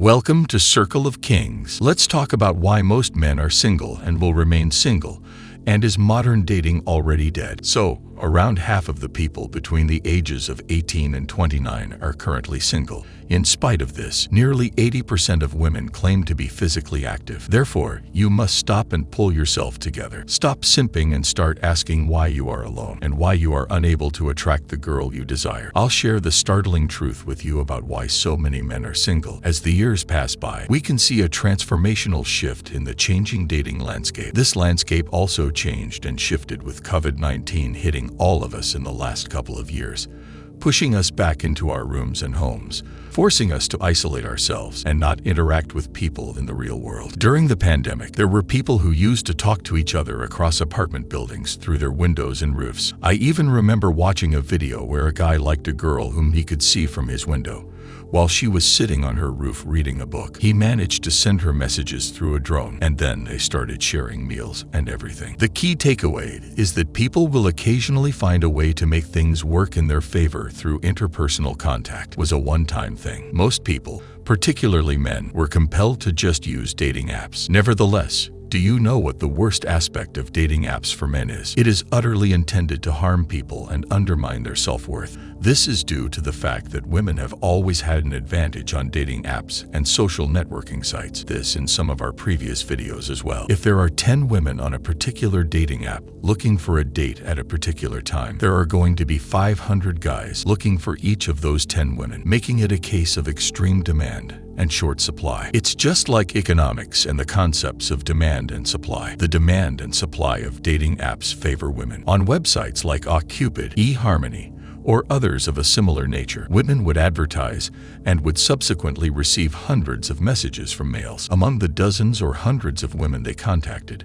Welcome to Circle of Kings. Let's talk about why most men are single and will remain single, and is modern dating already dead? So, around half of the people between the ages of 18 and 29 are currently single. In spite of this, nearly 80% of women claim to be physically active. Therefore, you must stop and pull yourself together. Stop simping and start asking why you are alone and why you are unable to attract the girl you desire. I'll share the startling truth with you about why so many men are single. As the years pass by, we can see a transformational shift in the changing dating landscape. This landscape also changed and shifted with COVID-19 hitting all of us in the last couple of years, pushing us back into our rooms and homes, forcing us to isolate ourselves and not interact with people in the real world. During the pandemic, there were people who used to talk to each other across apartment buildings through their windows and roofs. I even remember watching a video where a guy liked a girl whom he could see from his window, while she was sitting on her roof reading a book. He managed to send her messages through a drone, and then they started sharing meals and everything. The key takeaway is that people will occasionally find a way to make things work in their favor through interpersonal contact. It was a one-time thing. Most people, particularly men, were compelled to just use dating apps. Nevertheless, do you know what the worst aspect of dating apps for men is? It is utterly intended to harm people and undermine their self-worth. This is due to the fact that women have always had an advantage on dating apps and social networking sites. This in some of our previous videos as well. If there are 10 women on a particular dating app looking for a date at a particular time, there are going to be 500 guys looking for each of those 10 women, making it a case of extreme demand and short supply. It's just like economics and the concepts of demand and supply. The demand and supply of dating apps favor women. On websites like OkCupid, eHarmony, or others of a similar nature, women would advertise and would subsequently receive hundreds of messages from males. Among the dozens or hundreds of women they contacted,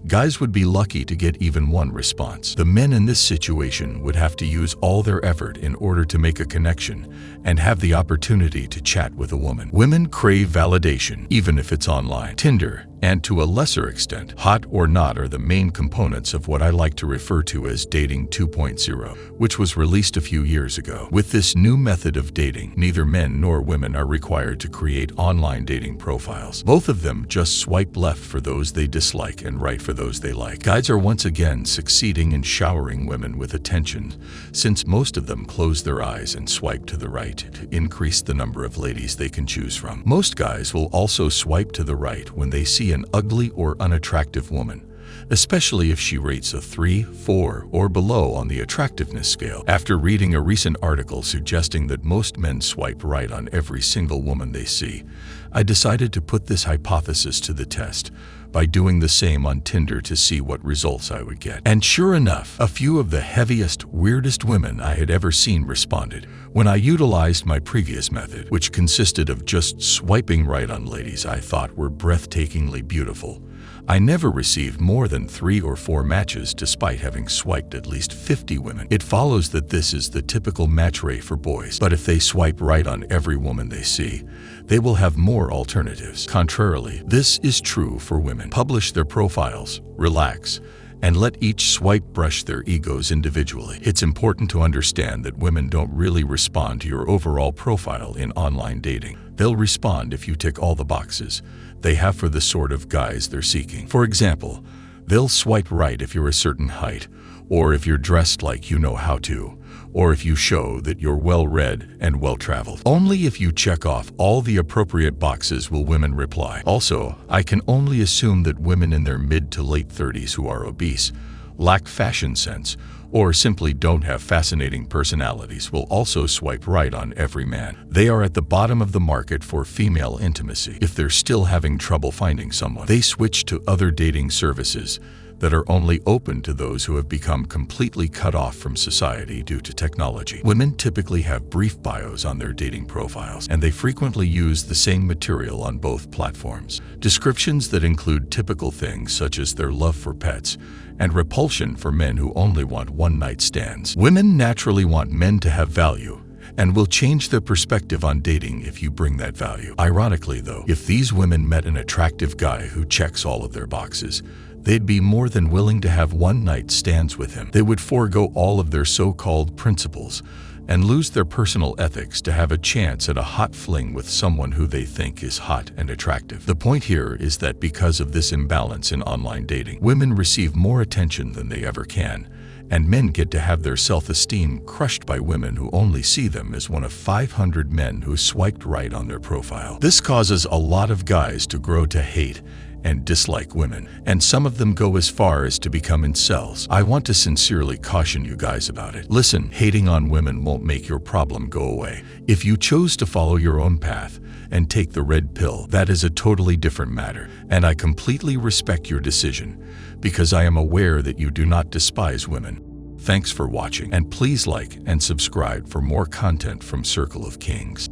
guys would be lucky to get even one response. The men in this situation would have to use all their effort in order to make a connection and have the opportunity to chat with a woman. Women crave validation, even if it's online. Tinder, and to a lesser extent, Hot or Not, are the main components of what I like to refer to as Dating 2.0, which was released a few years ago. With this new method of dating, neither men nor women are required to create online dating profiles. Both of them just swipe left for those they dislike and right for those they like. Guys are once again succeeding in showering women with attention, since most of them close their eyes and swipe to the right to increase the number of ladies they can choose from. Most guys will also swipe to the right when they see an ugly or unattractive woman, especially if she rates a 3, 4, or below on the attractiveness scale. After reading a recent article suggesting that most men swipe right on every single woman they see, I decided to put this hypothesis to the test by doing the same on Tinder to see what results I would get. And sure enough, a few of the heaviest, weirdest women I had ever seen responded. When I utilized my previous method, which consisted of just swiping right on ladies I thought were breathtakingly beautiful, I never received more than 3 or 4 matches despite having swiped at least 50 women. It follows that this is the typical match rate for boys, but if they swipe right on every woman they see, they will have more alternatives. Contrarily, this is true for women. Publish their profiles, relax, and let each swipe brush their egos individually. It's important to understand that women don't really respond to your overall profile in online dating. They'll respond if you tick all the boxes they have for the sort of guys they're seeking. For example, they'll swipe right if you're a certain height, or if you're dressed like you know how to, or if you show that you're well-read and well-traveled. Only if you check off all the appropriate boxes will women reply. Also, I can only assume that women in their mid to late 30s who are obese, lack fashion sense, or simply don't have fascinating personalities will also swipe right on every man. They are at the bottom of the market for female intimacy. If they're still having trouble finding someone, they switch to other dating services that are only open to those who have become completely cut off from society due to technology. Women typically have brief bios on their dating profiles, and they frequently use the same material on both platforms. Descriptions that include typical things such as their love for pets and repulsion for men who only want one-night stands. Women naturally want men to have value and will change their perspective on dating if you bring that value. Ironically, though, if these women met an attractive guy who checks all of their boxes, they'd be more than willing to have one-night stands with him. They would forego all of their so-called principles and lose their personal ethics to have a chance at a hot fling with someone who they think is hot and attractive. The point here is that because of this imbalance in online dating, women receive more attention than they ever can, and men get to have their self-esteem crushed by women who only see them as one of 500 men who swiped right on their profile. This causes a lot of guys to grow to hate and dislike women, and some of them go as far as to become incels. I want to sincerely caution you guys about it. Listen, hating on women won't make your problem go away. If you chose to follow your own path and take the red pill, that is a totally different matter, and I completely respect your decision because I am aware that you do not despise women. Thanks for watching, and please like and subscribe for more content from Circle of Kings.